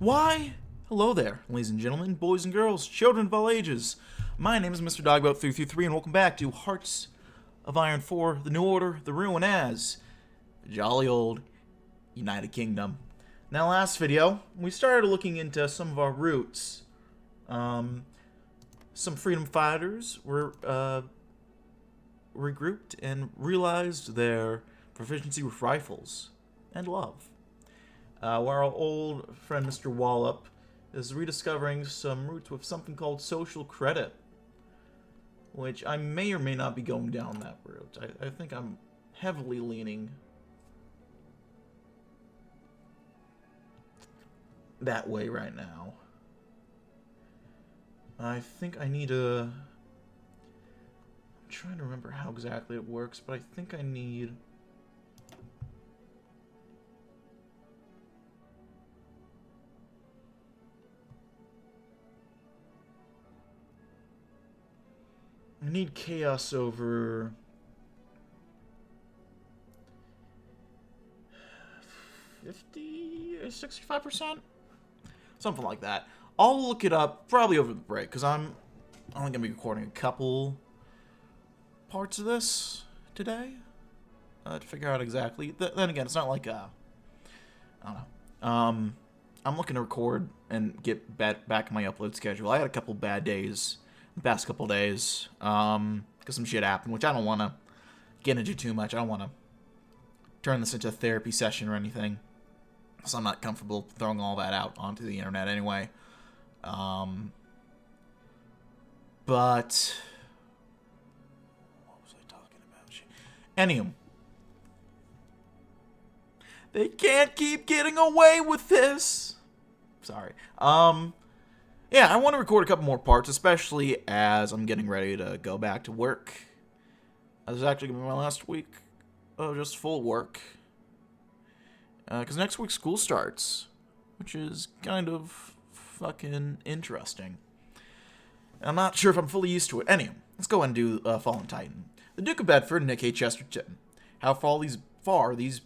Why? Hello there, ladies and gentlemen, boys and girls, children of all ages. My name is Mr. Dogboat333, and welcome back to Hearts of Iron 4, The New Order, The Ruin as jolly old United Kingdom. Now, last video, we started looking into some of our roots. Some freedom fighters were regrouped and realized their proficiency with rifles and love. While our old friend Mr. Wallop is rediscovering some roots with something called social credit, which I may or may not be going down that route. I think I'm heavily leaning that way right now. I think I need a... I'm trying to remember how exactly it works, but I think I need... I need chaos over 50 or 65%? Something like that. I'll look it up probably over the break, because I'm only going to be recording a couple parts of this today to figure out exactly. Then again, it's not like I don't know. I'm looking to record and get back in my upload schedule. I had a couple bad days the past couple days because some shit happened, which I don't want to get into too much. I don't want to turn this into a therapy session or anything, so I'm not comfortable throwing all that out onto the internet anyway. But what was I talking about? Anywho, they can't keep getting away with this. Sorry. Yeah, I want to record a couple more parts, especially as I'm getting ready to go back to work. This is actually going to be my last week of just full work. Because next week school starts, which is kind of fucking interesting. I'm not sure if I'm fully used to it. Anyway, let's go and do Fallen Titan. The Duke of Bedford and Nick A. Chesterton. How far these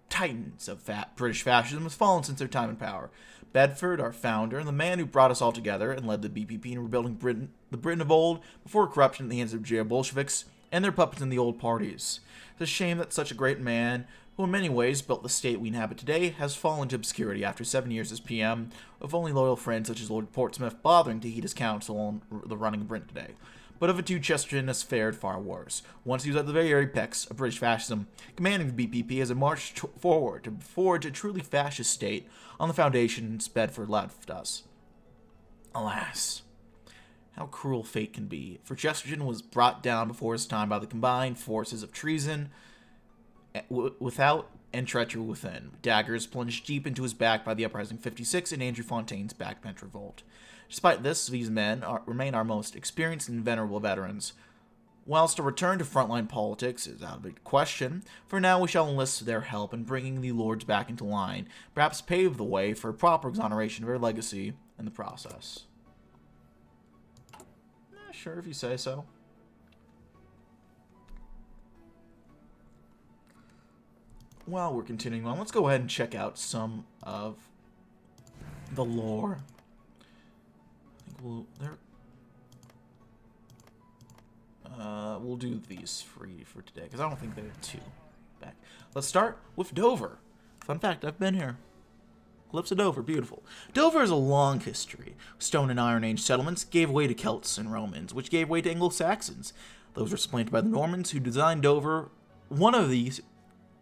titans of British fascism has fallen since their time in power. Bedford, our founder, and the man who brought us all together and led the BPP in rebuilding Britain, the Britain of old, before corruption in the hands of jail Bolsheviks and their puppets in the old parties. It's a shame that such a great man, who in many ways built the state we inhabit today, has fallen to obscurity after 7 years as PM, with only loyal friends such as Lord Portsmouth bothering to heed his counsel on the running of Britain today. But of the two, Chesterton has fared far worse. Once he was at the very apex of British fascism, commanding the BPP as it marched forward to forge a truly fascist state on the foundations Bedford left us. Alas, how cruel fate can be, for Chesterton was brought down before his time by the combined forces of treason without and treachery within. Daggers plunged deep into his back by the Uprising 56 and Andrew Fontaine's backbench revolt. Despite this, these men remain our most experienced and venerable veterans. Whilst a return to frontline politics is out of the question, for now we shall enlist their help in bringing the lords back into line, perhaps pave the way for a proper exoneration of their legacy in the process. Sure, if you say so. While we're continuing on, let's go ahead and check out some of the lore. We'll do these free for today, because I don't think there are two back. Let's start with Dover. Fun fact, I've been here. Cliffs of Dover, beautiful. Dover has a long history. Stone and Iron Age settlements gave way to Celts and Romans, which gave way to Anglo-Saxons. Those were supplanted by the Normans, who designed Dover, one of these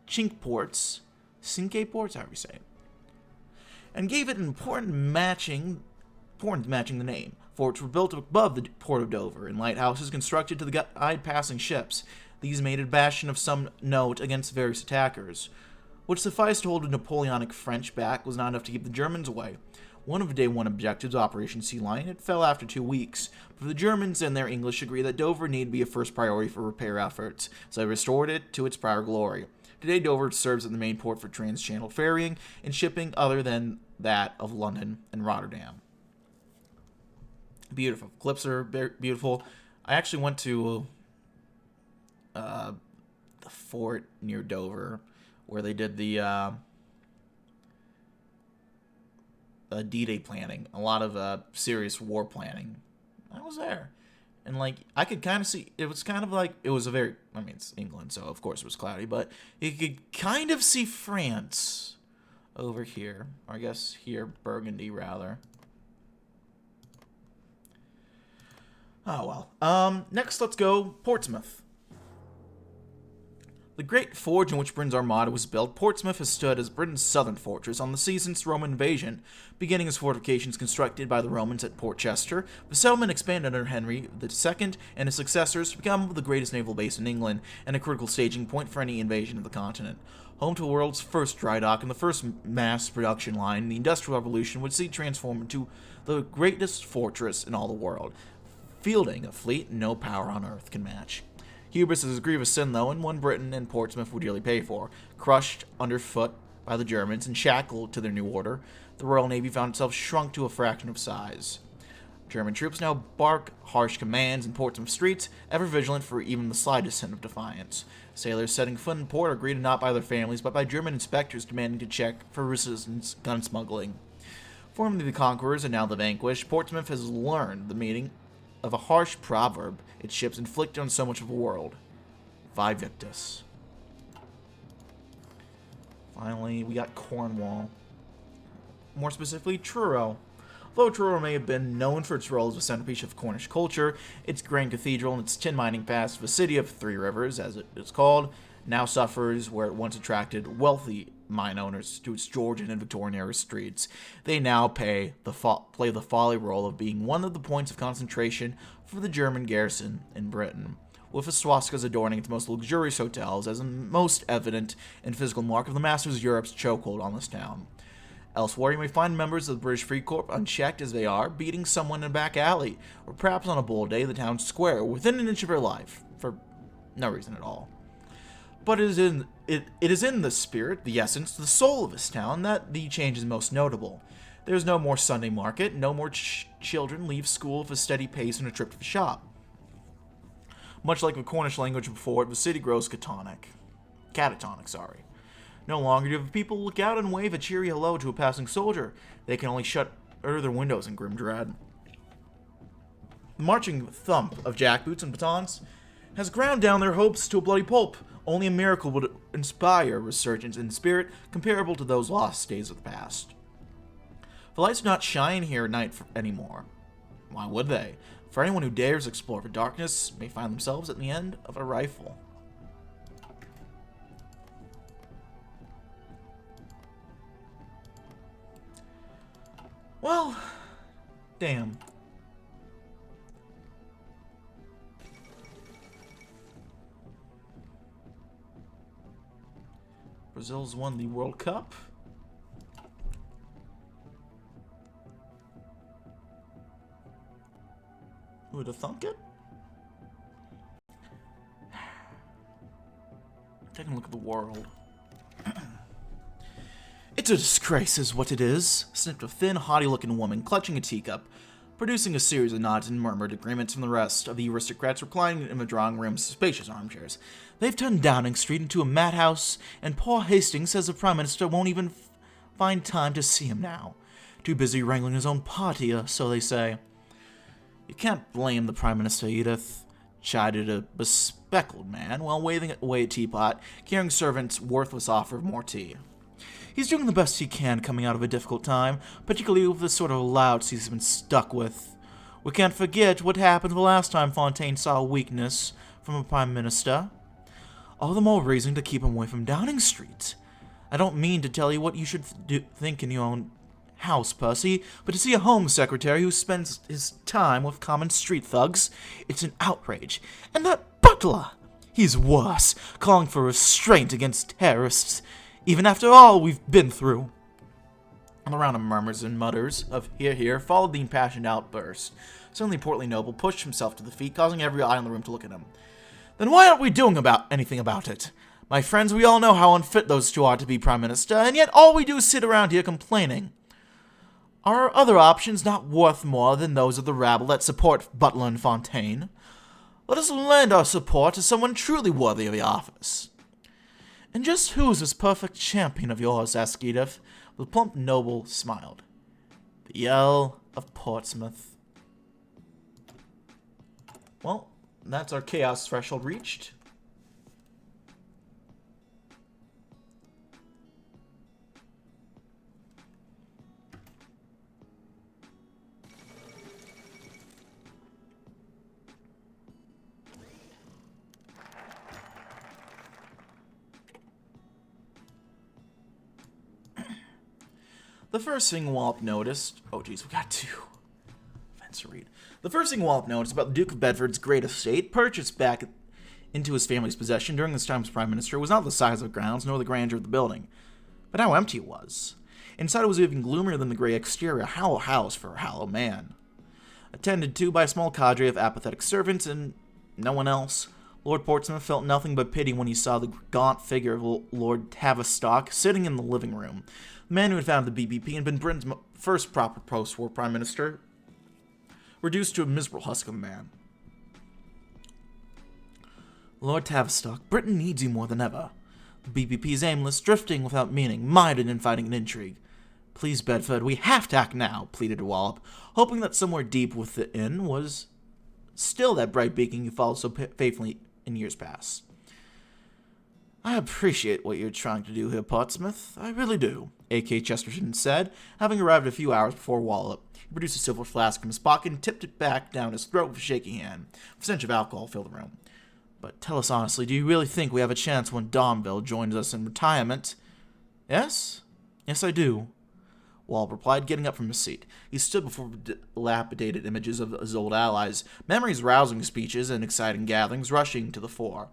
Cinque Ports, however you say it, and gave it an important matching the name. Forts were built above the port of Dover, and lighthouses constructed to guide passing ships. These made it a bastion of some note against various attackers. Which sufficed to hold the Napoleonic French back was not enough to keep the Germans away. One of day one objectives, Operation Sea Lion, it fell after 2 weeks, but the Germans and their English agreed that Dover needed to be a first priority for repair efforts, so they restored it to its prior glory. Today, Dover serves as the main port for trans-channel ferrying and shipping other than that of London and Rotterdam. Beautiful. Clips are beautiful. I actually went to the fort near Dover where they did the D-Day planning, a lot of serious war planning. I was there. And, like, I could kind of see, it was kind of like, it was a very, I mean, it's England, so of course it was cloudy, but you could kind of see France over here. Or I guess here, Burgundy, rather. Oh, well. Next, let's go Portsmouth. The great forge in which Britain's armada was built, Portsmouth has stood as Britain's southern fortress on the sea since the Roman invasion. Beginning as fortifications constructed by the Romans at Port Chester, the settlement expanded under Henry II and his successors to become the greatest naval base in England and a critical staging point for any invasion of the continent. Home to the world's first dry dock and the first mass production line, the Industrial Revolution would see it transform into the greatest fortress in all the world, fielding a fleet no power on earth can match. Hubris is a grievous sin, though, and one Britain and Portsmouth would dearly pay for. Crushed underfoot by the Germans and shackled to their new order, the Royal Navy found itself shrunk to a fraction of size. German troops now bark harsh commands in Portsmouth streets, ever vigilant for even the slightest hint of defiance. Sailors setting foot in port are greeted not by their families, but by German inspectors demanding to check for resistance gun smuggling. Formerly the conquerors and now the vanquished, Portsmouth has learned the meaning of a harsh proverb its ships inflict on so much of the world. Vi Victus. Finally, we got Cornwall. More specifically, Truro. Although Truro may have been known for its role as a centerpiece of Cornish culture, its grand cathedral and its tin mining pass, the city of Three Rivers, as it is called, now suffers where it once attracted wealthy mine owners to its Georgian and Victorian-era streets. They now play the folly role of being one of the points of concentration for the German garrison in Britain, with the swastikas adorning its most luxurious hotels as a most evident and physical mark of the masters of Europe's chokehold on this town. Elsewhere, you may find members of the British Free Corps, unchecked as they are, beating someone in a back alley, or perhaps on a bold day the town square, within an inch of their life, for no reason at all. But it is in the spirit, the essence, the soul of this town that the change is most notable. There is no more Sunday market, no more children leave school with a steady pace and a trip to the shop. Much like the Cornish language before it, the city grows catatonic. No longer do the people look out and wave a cheery hello to a passing soldier. They can only shutter their windows in grim dread. The marching thump of jackboots and batons has ground down their hopes to a bloody pulp. Only a miracle would inspire resurgence in spirit comparable to those lost days of the past. The lights do not shine here at night anymore. Why would they? For anyone who dares explore the darkness may find themselves at the end of a rifle. Well, damn. Brazil's won the World Cup. Who would have thunk it? Taking a look at the world. It's a disgrace is what it is, sniffed a thin, haughty-looking woman, clutching a teacup, producing a series of nods and murmured agreements from the rest of the aristocrats reclining in the drawing room's spacious armchairs. They've turned Downing Street into a madhouse, and poor Hastings says the Prime Minister won't even find time to see him now. Too busy wrangling his own party, so they say. You can't blame the Prime Minister, Edith, chided a bespectacled man while waving away a teapot, carrying servants' worthless offer of more tea. He's doing the best he can coming out of a difficult time, particularly with the sort of louts he's been stuck with. We can't forget what happened the last time Fontaine saw a weakness from a Prime Minister. All the more reason to keep him away from Downing Street. I don't mean to tell you what you should think in your own house, Percy, but to see a Home Secretary who spends his time with common street thugs, it's an outrage. And that butler! He's worse, calling for restraint against terrorists, even after all we've been through. And a round of murmurs and mutters of hear, hear followed the impassioned outburst. Suddenly the portly noble pushed himself to the feet, causing every eye in the room to look at him. Then why aren't we doing anything about it? My friends, we all know how unfit those two are to be Prime Minister, and yet all we do is sit around here complaining. Are our other options not worth more than those of the rabble that support Butler and Fontaine? Let us lend our support to someone truly worthy of the office. And just who is this perfect champion of yours? Asked Edith. The plump noble smiled. The Earl of Portsmouth. Well, that's our chaos threshold reached. The first thing Wallop noticed... Oh, geez, we got two. Events to read. The first thing Wallop noticed about the Duke of Bedford's great estate, purchased back into his family's possession during his time as Prime Minister, was not the size of the grounds nor the grandeur of the building, but how empty it was. Inside it was even gloomier than the gray exterior, a hollow house for a hollow man. Attended to by a small cadre of apathetic servants and no one else, Lord Portsmouth felt nothing but pity when he saw the gaunt figure of Lord Tavistock sitting in the living room, the man who had founded the BBP and been Britain's first proper post-war Prime Minister, reduced to a miserable husk of a man. Lord Tavistock, Britain needs you more than ever. The BBP is aimless, drifting without meaning, mired in fighting and intrigue. Please, Bedford, we have to act now, pleaded Wallop, hoping that somewhere deep within was still that bright beacon you followed so faithfully in years past. I appreciate what you're trying to do here, Portsmouth. I really do, A.K. Chesterton said, having arrived a few hours before Wallop. He produced a silver flask from his pocket and tipped it back down his throat with a shaky hand. A stench of alcohol filled the room. But tell us honestly, do you really think we have a chance when Domville joins us in retirement? Yes? Yes, I do, Wallop replied, getting up from his seat. He stood before dilapidated images of his old allies, memories rousing speeches and exciting gatherings rushing to the fore.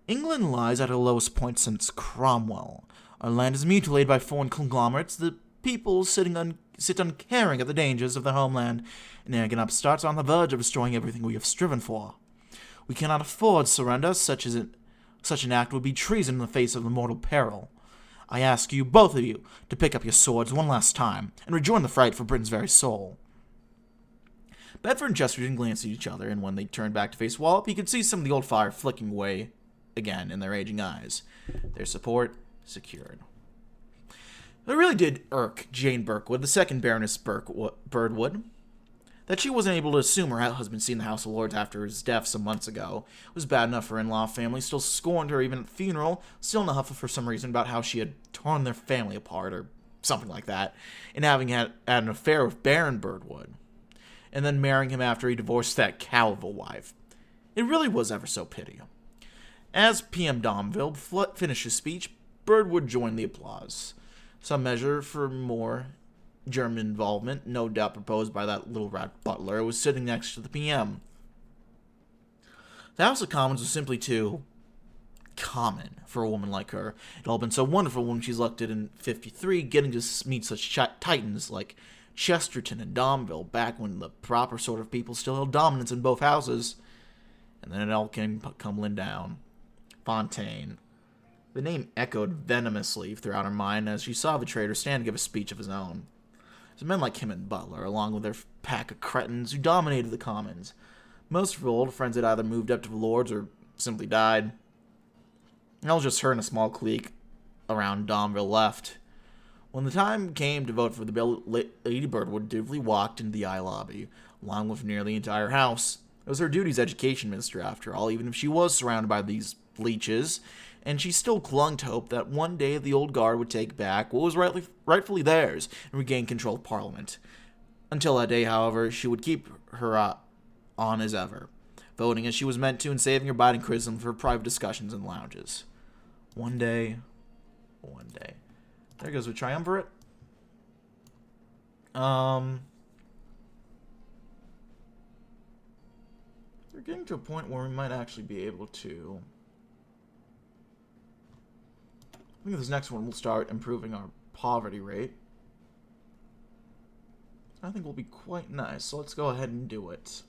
England lies at her lowest point since Cromwell. Our land is mutilated by foreign conglomerates. The people sit uncaring at the dangers of their homeland, and arrogant upstarts are on the verge of destroying everything we have striven for. We cannot afford surrender. Such an act would be treason in the face of the mortal peril. I ask you, both of you, to pick up your swords one last time, and rejoin the fight for Britain's very soul. Bedford and Chesterton glanced at each other, and when they turned back to face Wallop, he could see some of the old fire flicking away again in their aging eyes. Their support secured. It really did irk Jane Birkwood, the second Baroness Birdwood, that she wasn't able to assume her husband seen the House of Lords after his death some months ago. It was bad enough her in-law family still scorned her even at the funeral, still in a huff for some reason about how she had torn their family apart, or something like that, and having had an affair with Baron Birdwood, and then marrying him after he divorced that cow of a wife. It really was ever so pity. As P.M. Domville finished his speech, Birdwood joined the applause. Some measure for more German involvement, no doubt proposed by that little rat butler, was sitting next to the PM. The House of Commons was simply too common for a woman like her. It had all been so wonderful when she's elected in 53, getting to meet such titans like Chesterton and Domville, back when the proper sort of people still held dominance in both houses. And then it all came tumbling down. Fontaine. The name echoed venomously throughout her mind as she saw the traitor stand to give a speech of his own. It was men like him and Butler, along with their pack of cretins who dominated the Commons. Most of her old friends had either moved up to the Lords or simply died. And it was just her and a small clique around Domville left. When the time came to vote for the bill, Lady Birdwood dutifully walked into the eye lobby, along with nearly the entire house. It was her duty as education minister, after all, even if she was surrounded by these leeches, and she still clung to hope that one day the old guard would take back what was rightfully theirs and regain control of Parliament. Until that day, however, she would keep her on as ever, voting as she was meant to and saving her biting criticism for private discussions in lounges. One day. There goes the triumvirate. We're getting to a point where we might actually be able to... I think this next one will start improving our poverty rate. I think will be quite nice, so let's go ahead and do it.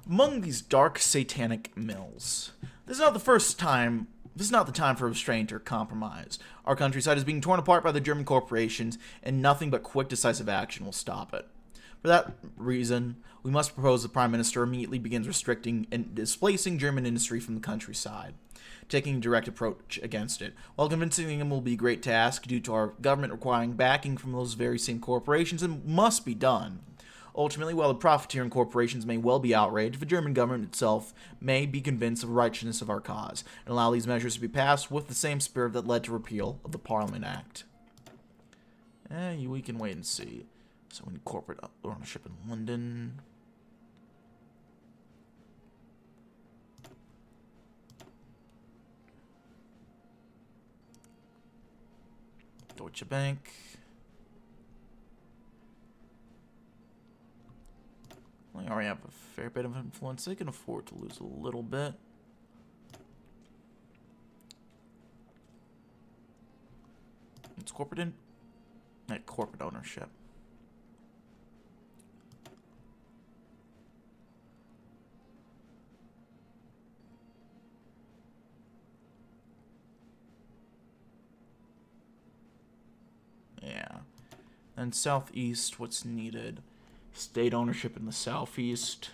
Among these dark satanic mills. This is not the time for restraint or compromise. Our countryside is being torn apart by the German corporations, and nothing but quick, decisive action will stop it. For that reason, we must propose the Prime Minister immediately begins restricting and displacing German industry from the countryside. taking a direct approach against it. While convincing them will be a great task due to our government requiring backing from those very same corporations, it must be done. Ultimately, while the profiteering corporations may well be outraged, the German government itself may be convinced of the righteousness of our cause, and allow these measures to be passed with the same spirit that led to repeal of the Parliament Act. We can wait and see. So we need corporate ownership in London. Deutsche Bank. They already have a fair bit of influence. They can afford to lose a little bit. It's corporate ownership. Yeah. And Southeast, what's needed? State ownership in the Southeast.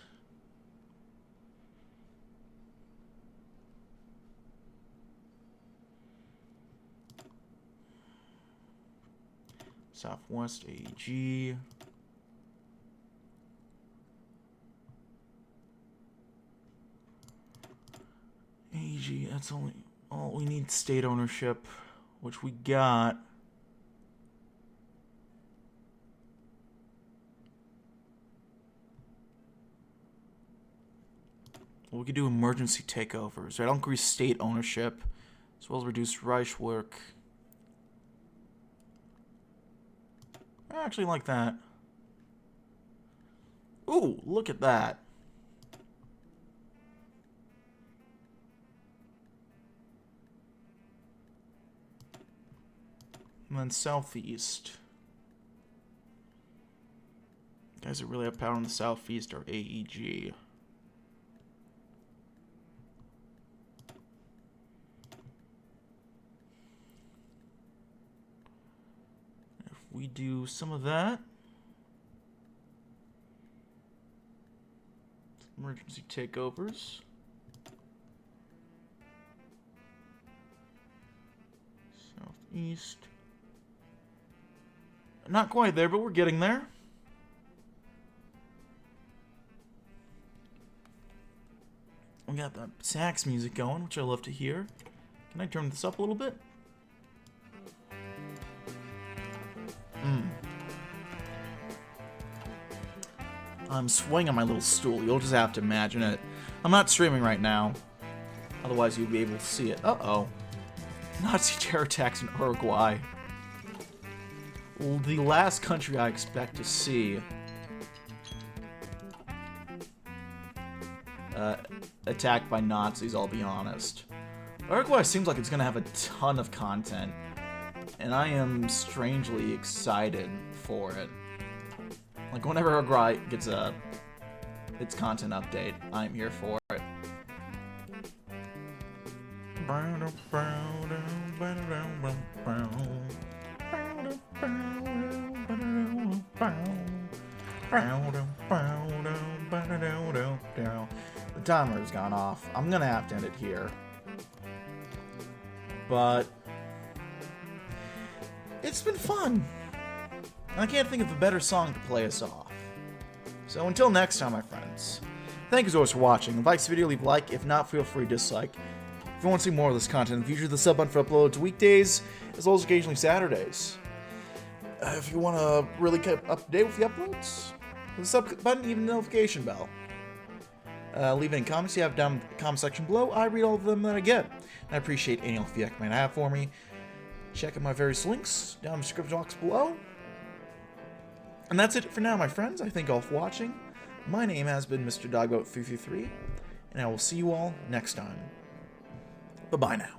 Southwest AG. AG, that's only all we need. State ownership, which we got. Well, we could do emergency takeovers, right? I'll increase state ownership, as well as reduce Reich work. I actually like that. Ooh, look at that. And then Southeast. Guys that really have power in the Southeast are AEG. We do some of that. Emergency takeovers. Southeast. Not quite there, but we're getting there. We got the sax music going, which I love to hear. Can I turn this up a little bit? I'm swinging on my little stool. You'll just have to imagine it. I'm not streaming right now. Otherwise, you'd be able to see it. Uh-oh. Nazi terror attacks in Uruguay. Well, the last country I expect to see attacked by Nazis, I'll be honest. Uruguay seems like it's going to have a ton of content. And I am strangely excited for it. Like, whenever Uruguay gets its content update, I'm here for it. The timer's gone off. I'm gonna have to end it here. But it's been fun. And I can't think of a better song to play us off. So until next time, my friends, thank you as always for watching. If you like this video, leave a like. If not, feel free to dislike. If you want to see more of this content in the future, the sub button for uploads weekdays, as well as occasionally Saturdays. If you want to really keep up to date with the uploads, the sub button, even the notification bell. Leave any comments you have down in the comment section below. I read all of them that I get. And I appreciate any feedback you might have for me. Check out my various links down in the description box below. And that's it for now, my friends. I thank you all for watching. My name has been Mr. Dogboat333, and I will see you all next time. Bye-bye now.